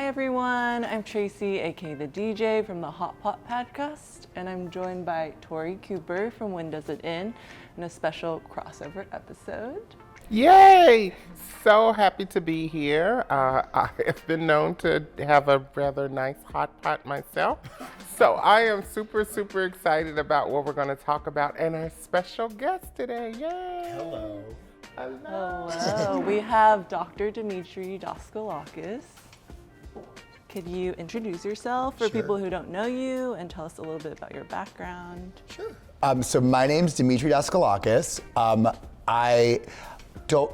Hi everyone, I'm Tracy, aka the DJ from the Hot Pot podcast, and I'm joined by Tori Cooper from When Does It In in a special crossover episode. Yay! So happy to be here. I have been known to have a rather nice hot pot myself. So I am super excited about what we're going to talk about and our special guest today. Yay! Hello. Hello, we have Dr. Demetre Daskalakis. Could you introduce yourself for people who don't know you and tell us a little bit about your background? Sure. So my name's Demetre Daskalakis.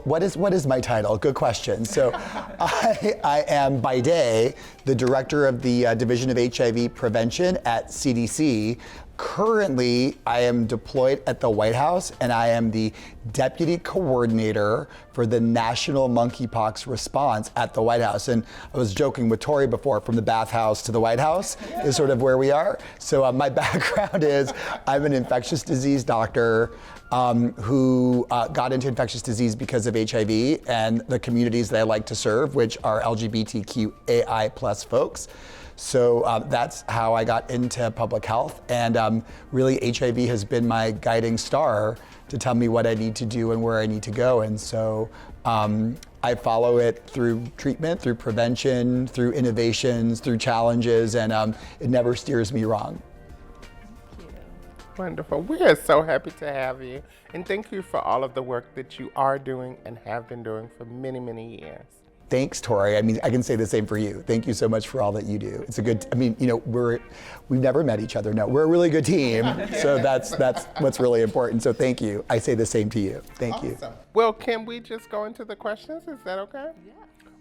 What is my title? Good question. So I am by day the director of the Division of HIV Prevention at CDC. Currently, I am deployed at the White House and I am the deputy coordinator for the national monkeypox response at the White House. And I was joking with Tori before, from the bathhouse to the White House is sort of where we are. So my background is I'm an infectious disease doctor who got into infectious disease because of HIV and the communities that I like to serve, which are LGBTQAI plus folks. So that's how I got into public health, and really HIV has been my guiding star to tell me what I need to do and where I need to go. And so I follow it through treatment, through prevention, through innovations, through challenges, and it never steers me wrong. Wonderful. We are so happy to have you. And thank you for all of the work that you are doing and have been doing for many years. Thanks, Tori. I mean, I can say the same for you. Thank you so much for all that you do. It's a good, we've never met each other. No, we're a really good team. So that's what's really important. So thank you. I say the same to you. Thank you. Well, can we just go into the questions? Is that okay? Yeah.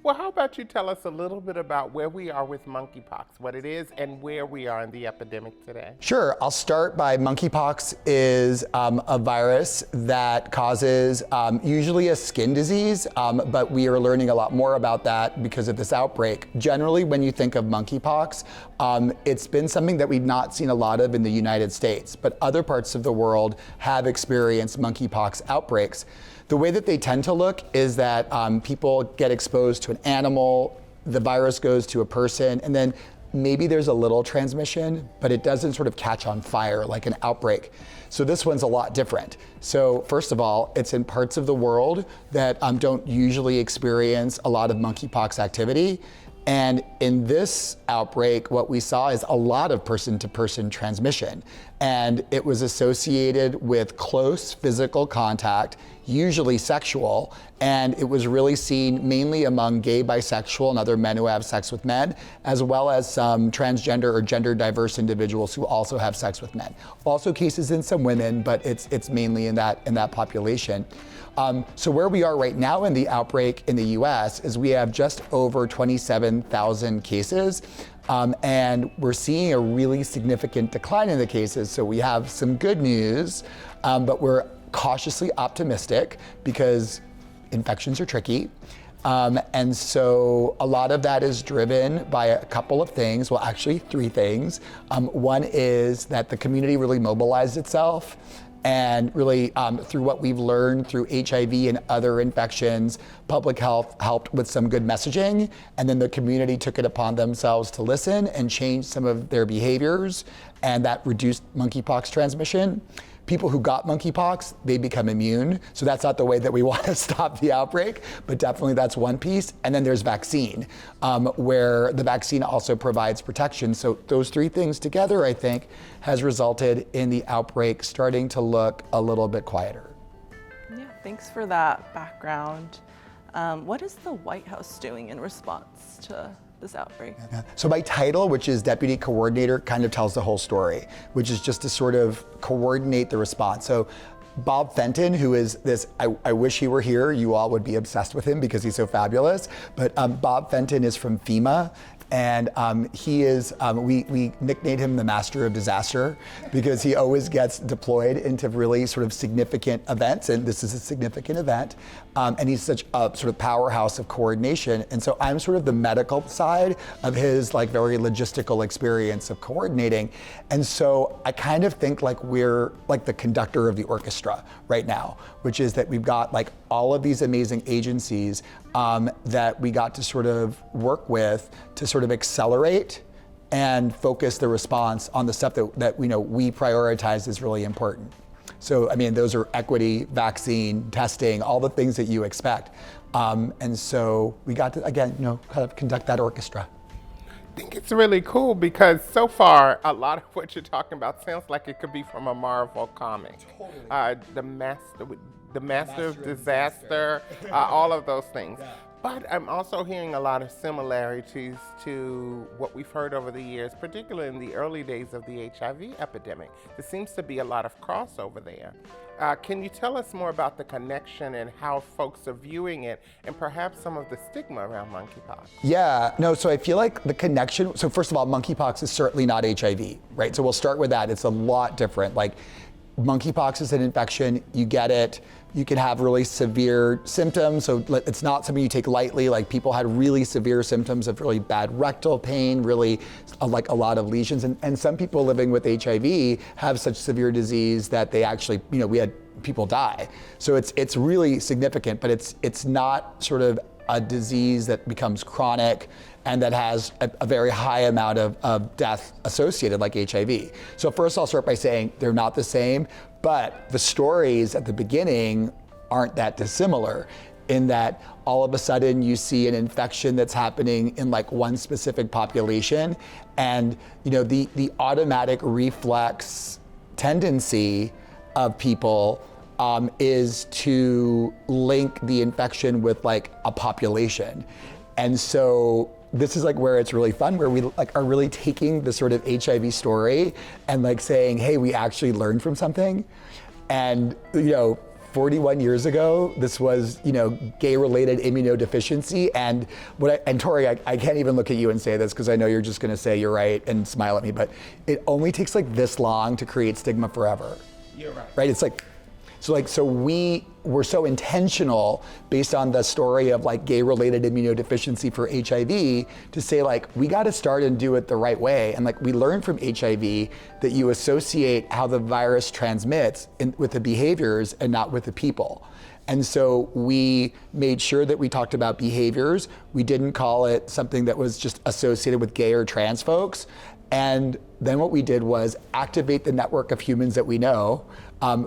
Well, how about you tell us a little bit about where we are with monkeypox, what it is, and where we are in the epidemic today? Sure. I'll start by monkeypox is a virus that causes usually a skin disease, but we are learning a lot more about that because of this outbreak. Generally, when you think of monkeypox, it's been something that we've not seen a lot of in the United States, but other parts of the world have experienced monkeypox outbreaks. The way that they tend to look is that people get exposed to an animal, the virus goes to a person, and then maybe there's a little transmission, but it doesn't sort of catch on fire like an outbreak. So this one's a lot different. So first of all, it's in parts of the world that don't usually experience a lot of monkeypox activity. And in this outbreak, what we saw is a lot of person-to-person transmission. And it was associated with close physical contact, usually sexual, and it was really seen mainly among gay, bisexual, and other men who have sex with men, as well as some transgender or gender diverse individuals who also have sex with men. Also cases in some women, but it's mainly in that population. So where we are right now in the outbreak in the US is we have just over 27,000 cases, and we're seeing a really significant decline in the cases. So we have some good news, but we're cautiously optimistic because infections are tricky. And so a lot of that is driven by a couple of things, well, actually 3 things. One is that the community really mobilized itself, and really through what we've learned through HIV and other infections, public health helped with some good messaging, and then the community took it upon themselves to listen and change some of their behaviors, and that reduced monkeypox transmission. People who got monkeypox, they become immune. So that's not the way that we want to stop the outbreak, but definitely that's one piece. And then there's vaccine, where the vaccine also provides protection. So those 3 things together, I think, has resulted in the outbreak starting to look a little bit quieter. Yeah, thanks for that background. What is the White House doing in response to this outbreak? So my title, which is Deputy Coordinator, kind of tells the whole story, which is just to sort of coordinate the response. So Bob Fenton, who is this, I wish he were here, you all would be obsessed with him because he's so fabulous, but Bob Fenton is from FEMA. And he is, we nicknamed him the Master of Disaster because he always gets deployed into really sort of significant events, and this is a significant event. And he's such a sort of powerhouse of coordination. And so I'm sort of the medical side of his like very logistical experience of coordinating. And so I kind of think like we're like the conductor of the orchestra right now, which is that we've got like all of these amazing agencies that we got to sort of work with to sort of accelerate and focus the response on the stuff that we prioritize as really important. So, I mean, those are equity, vaccine, testing, all the things that you expect. And so we got to, again, kind of conduct that orchestra. I think it's really cool because so far, a lot of what you're talking about sounds like it could be from a Marvel comic. Totally. The Master of Disaster, all of those things. Yeah. But I'm also hearing a lot of similarities to what we've heard over the years, particularly in the early days of the HIV epidemic. There seems to be a lot of crossover there. Can you tell us more about the connection and how folks are viewing it and perhaps some of the stigma around monkeypox? Yeah, no, so I feel like the connection, so first of all, monkeypox is certainly not HIV, right? So we'll start with that. It's a lot different. Like, monkeypox is an infection, you get it, you can have really severe symptoms, so it's not something you take lightly. Like, people had really severe symptoms of really bad rectal pain, really like a lot of lesions, and some people living with HIV have such severe disease that they actually, we had people die. So it's really significant, but it's not sort of a disease that becomes chronic and that has a very high amount of death associated like HIV. So first I'll start by saying they're not the same, but the stories at the beginning aren't that dissimilar in that all of a sudden you see an infection that's happening in like one specific population, and the automatic reflex tendency of people is to link the infection with like a population. And so this is like where it's really fun, where we like are really taking the sort of HIV story and like saying, hey, we actually learned from something. And 41 years ago, this was gay-related immunodeficiency, and Tori, I can't even look at you and say this because I know you're just going to say you're right and smile at me, but it only takes like this long to create stigma forever. You're right. Right? It's like, so we were so intentional based on the story of like gay-related immunodeficiency for HIV to say like, we got to start and do it the right way. And like, we learned from HIV that you associate how the virus transmits with the behaviors and not with the people. And so we made sure that we talked about behaviors. We didn't call it something that was just associated with gay or trans folks. And then what we did was activate the network of humans that we know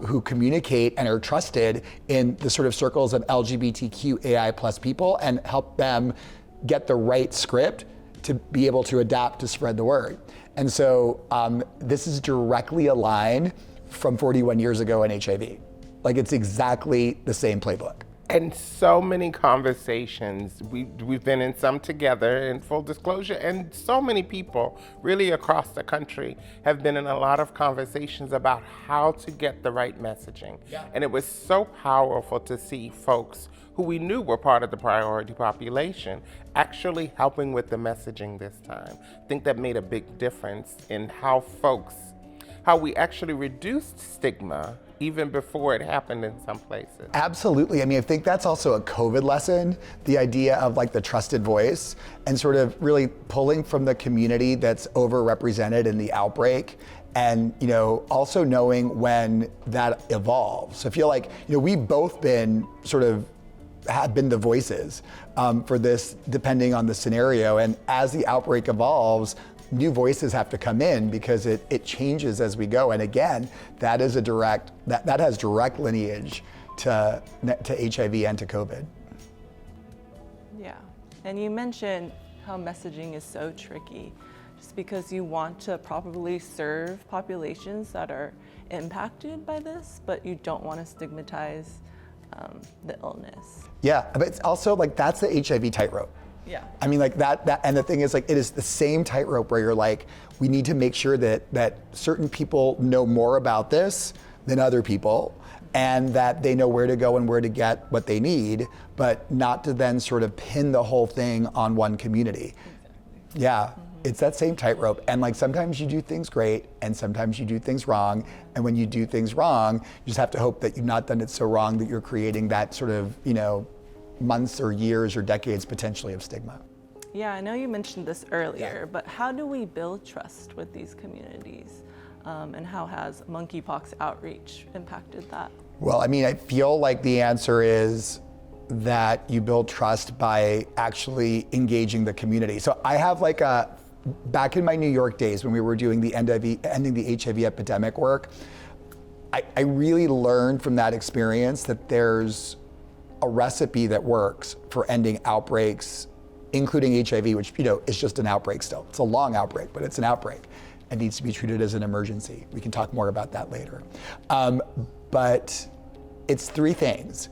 who communicate and are trusted in the sort of circles of LGBTQAI plus people and help them get the right script to be able to adapt to spread the word. And so this is directly aligned from 41 years ago in HIV. Like, it's exactly the same playbook. And so many conversations, we've been in some together, in full disclosure, and so many people really across the country have been in a lot of conversations about how to get the right messaging. Yeah. And it was so powerful to see folks who we knew were part of the priority population actually helping with the messaging this time. I think that made a big difference in how we actually reduced stigma even before it happened in some places. Absolutely. I mean, I think that's also a COVID lesson, the idea of like the trusted voice and sort of really pulling from the community that's overrepresented in the outbreak, and also knowing when that evolves. So I feel like we've both been have been the voices for this, depending on the scenario. And as the outbreak evolves, new voices have to come in because it changes as we go. And again, that is that has direct lineage to HIV and to COVID. Yeah, and you mentioned how messaging is so tricky, just because you want to properly serve populations that are impacted by this, but you don't want to stigmatize the illness. Yeah, but it's also like, that's the HIV tightrope. Yeah. I mean, like that, and the thing is, like, it is the same tightrope where you're like, we need to make sure that certain people know more about this than other people, and that they know where to go and where to get what they need, but not to then sort of pin the whole thing on one community. Exactly. Yeah. Mm-hmm. It's that same tightrope. And like, sometimes you do things great and sometimes you do things wrong. And when you do things wrong, you just have to hope that you've not done it so wrong that you're creating that sort of, months or years or decades potentially of stigma. Yeah, I know you mentioned this earlier, but how do we build trust with these communities? And how has monkeypox outreach impacted that? Well, I mean, I feel like the answer is that you build trust by actually engaging the community. So I have like back in my New York days when we were doing the ending the HIV epidemic work, I really learned from that experience that there's a recipe that works for ending outbreaks, including HIV, which is just an outbreak still. It's a long outbreak, but it's an outbreak and needs to be treated as an emergency. We can talk more about that later. But it's three things.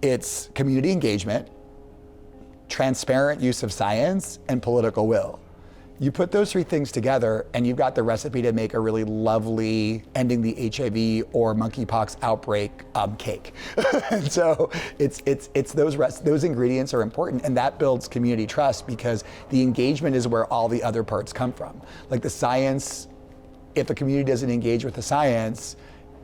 It's community engagement, transparent use of science, and political will. You put those three things together and you've got the recipe to make a really lovely ending the HIV or monkeypox outbreak cake. And so it's those ingredients are important, and that builds community trust because the engagement is where all the other parts come from. Like the science, if the community doesn't engage with the science,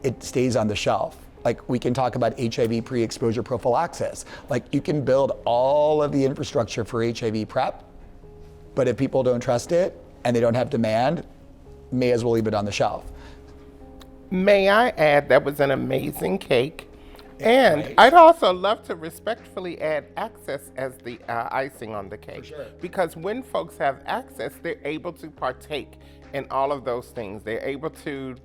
it stays on the shelf. Like we can talk about HIV pre-exposure prophylaxis. Like you can build all of the infrastructure for HIV PrEP, but if people don't trust it and they don't have demand, may as well leave it on the shelf. May I add, that was an amazing cake. And Right. I'd also love to respectfully add access as the icing on the cake. sure. Because when folks have access, they're able to partake in all of those things. They're able to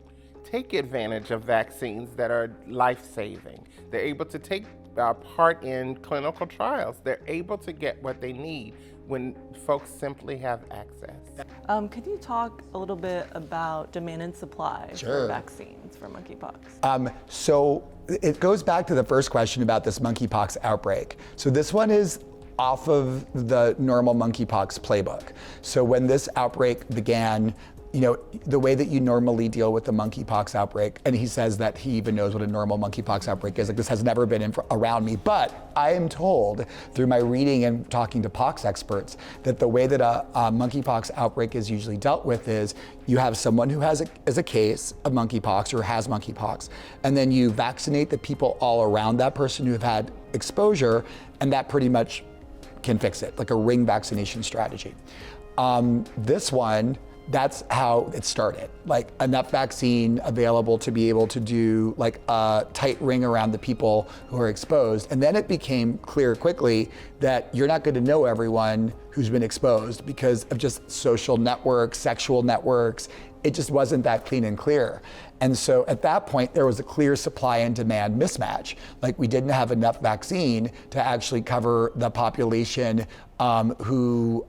take advantage of vaccines that are life-saving. They're able to take part in clinical trials. They're able to get what they need when folks simply have access. Could you talk a little bit about demand and supply Sure. for vaccines for monkeypox? So it goes back to the first question about this monkeypox outbreak. So this one is off of the normal monkeypox playbook. So when this outbreak began, the way that you normally deal with the monkeypox outbreak, and he says that he even knows what a normal monkeypox outbreak is. Like this has never been around me, but I am told through my reading and talking to pox experts that the way that a monkeypox outbreak is usually dealt with is you have someone who has a case of monkeypox or has monkeypox, and then you vaccinate the people all around that person who have had exposure, and that pretty much can fix it, like a ring vaccination strategy. This one, that's how it started. Like enough vaccine available to be able to do like a tight ring around the people who are exposed. And then it became clear quickly that you're not going to know everyone who's been exposed because of just social networks, sexual networks. It just wasn't that clean and clear. And so at that point, there was a clear supply and demand mismatch. Like we didn't have enough vaccine to actually cover the population who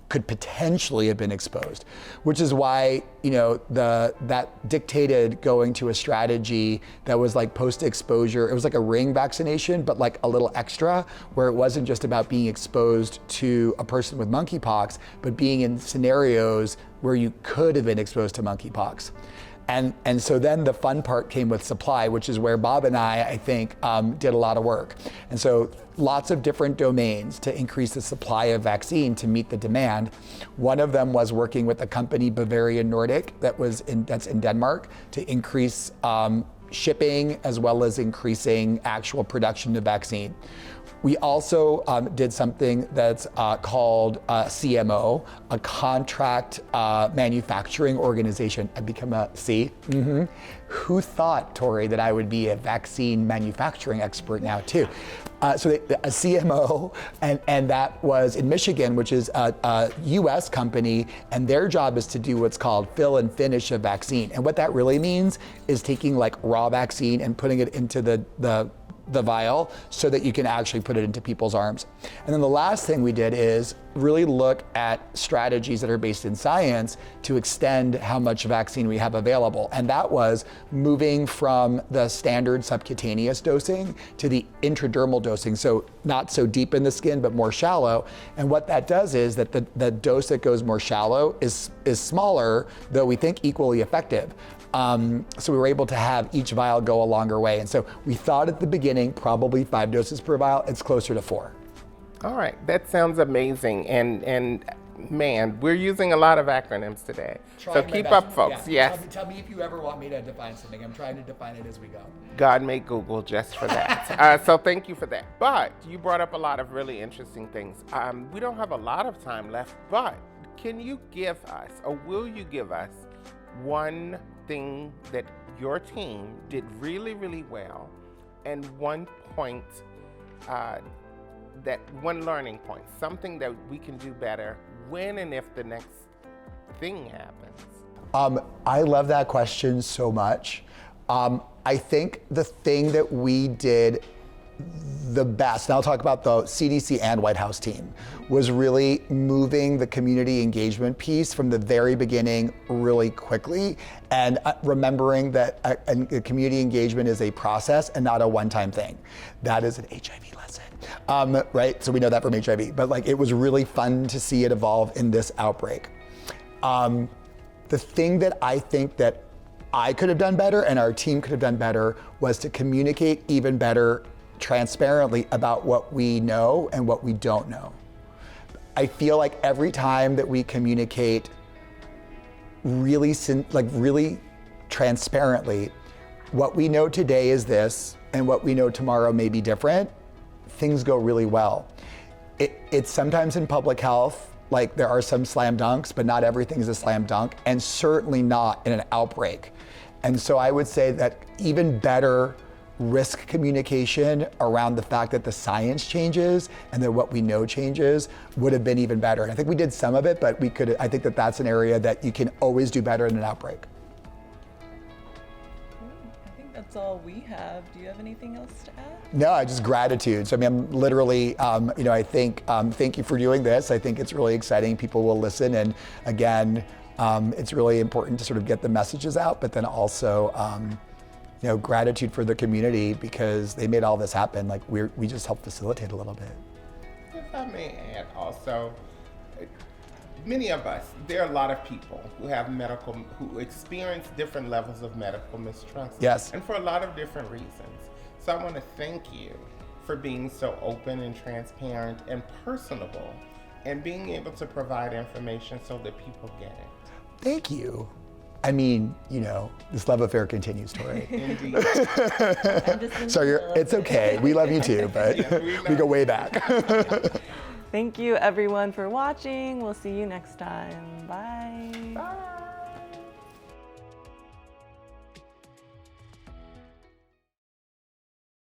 could potentially have been exposed, which is why that dictated going to a strategy that was like post-exposure. It was like a ring vaccination, but like a little extra, where it wasn't just about being exposed to a person with monkeypox, but being in scenarios where you could have been exposed to monkeypox. And so then the fun part came with supply, which is where Bob and I think, did a lot of work. And so lots of different domains to increase the supply of vaccine to meet the demand. One of them was working with the company Bavarian Nordic that's in Denmark to increase shipping as well as increasing actual production of vaccine. We also did something that's called CMO, a contract manufacturing organization. I've become a C. Mm-hmm. Who thought, Tori, that I would be a vaccine manufacturing expert now too? So a CMO, and that was in Michigan, which is a US company, and their job is to do what's called fill and finish a vaccine. And what that really means is taking like raw vaccine and putting it into the vial so that you can actually put it into people's arms. And then the last thing we did is really look at strategies that are based in science to extend how much vaccine we have available. And that was moving from the standard subcutaneous dosing to the intradermal dosing. So not so deep in the skin, but more shallow. And what that does is that the dose that goes more shallow is smaller, though we think equally effective. So we were able to have each vial go a longer way. And so we thought at the beginning, probably 5 doses per vial. It's closer to 4. All right, that sounds amazing. And man, we're using a lot of acronyms today. So keep up, folks. Yes. Tell me if you ever want me to define something. I'm trying to define it as we go. God made Google just for that. So thank you for that. But you brought up a lot of really interesting things. We don't have a lot of time left, but can you give us, or will you give us, one thing that your team did really, really well, and one point that one learning point, something that we can do better when and if the next thing happens? I love that question so much. I think the thing that we did the best, and I'll talk about the CDC and White House team, was really moving the community engagement piece from the very beginning really quickly, and remembering that a community engagement is a process and not a one-time thing. That is an HIV lesson, right? So we know that from HIV, but like it was really fun to see it evolve in this outbreak. The thing that I think that I could have done better and our team could have done better was to communicate even better transparently about what we know and what we don't know. I feel like every time that we communicate really transparently, what we know today is this and what we know tomorrow may be different, things go really well. It's sometimes in public health, like there are some slam dunks, but not everything is a slam dunk, and certainly not in an outbreak. And so I would say that even better risk communication around the fact that the science changes and that what we know changes would have been even better. And I think we did some of it, but I think that that's an area that you can always do better in an outbreak. I think that's all we have. Do you have anything else to add? No, just gratitude. So I mean, I'm literally, I think, thank you for doing this. I think it's really exciting. People will listen. And again, it's really important to sort of get the messages out, but then also, gratitude for the community because they made all this happen. Like we just helped facilitate a little bit. If I may add also, many of us, there are a lot of people who experience different levels of medical mistrust. Yes. And for a lot of different reasons. So I want to thank you for being so open and transparent and personable and being able to provide information so that people get it. Thank you. I mean, this love affair continues, Tori. Indeed. So it's okay. We love you too, but we go way back. Thank you everyone for watching. We'll see you next time. Bye. Bye.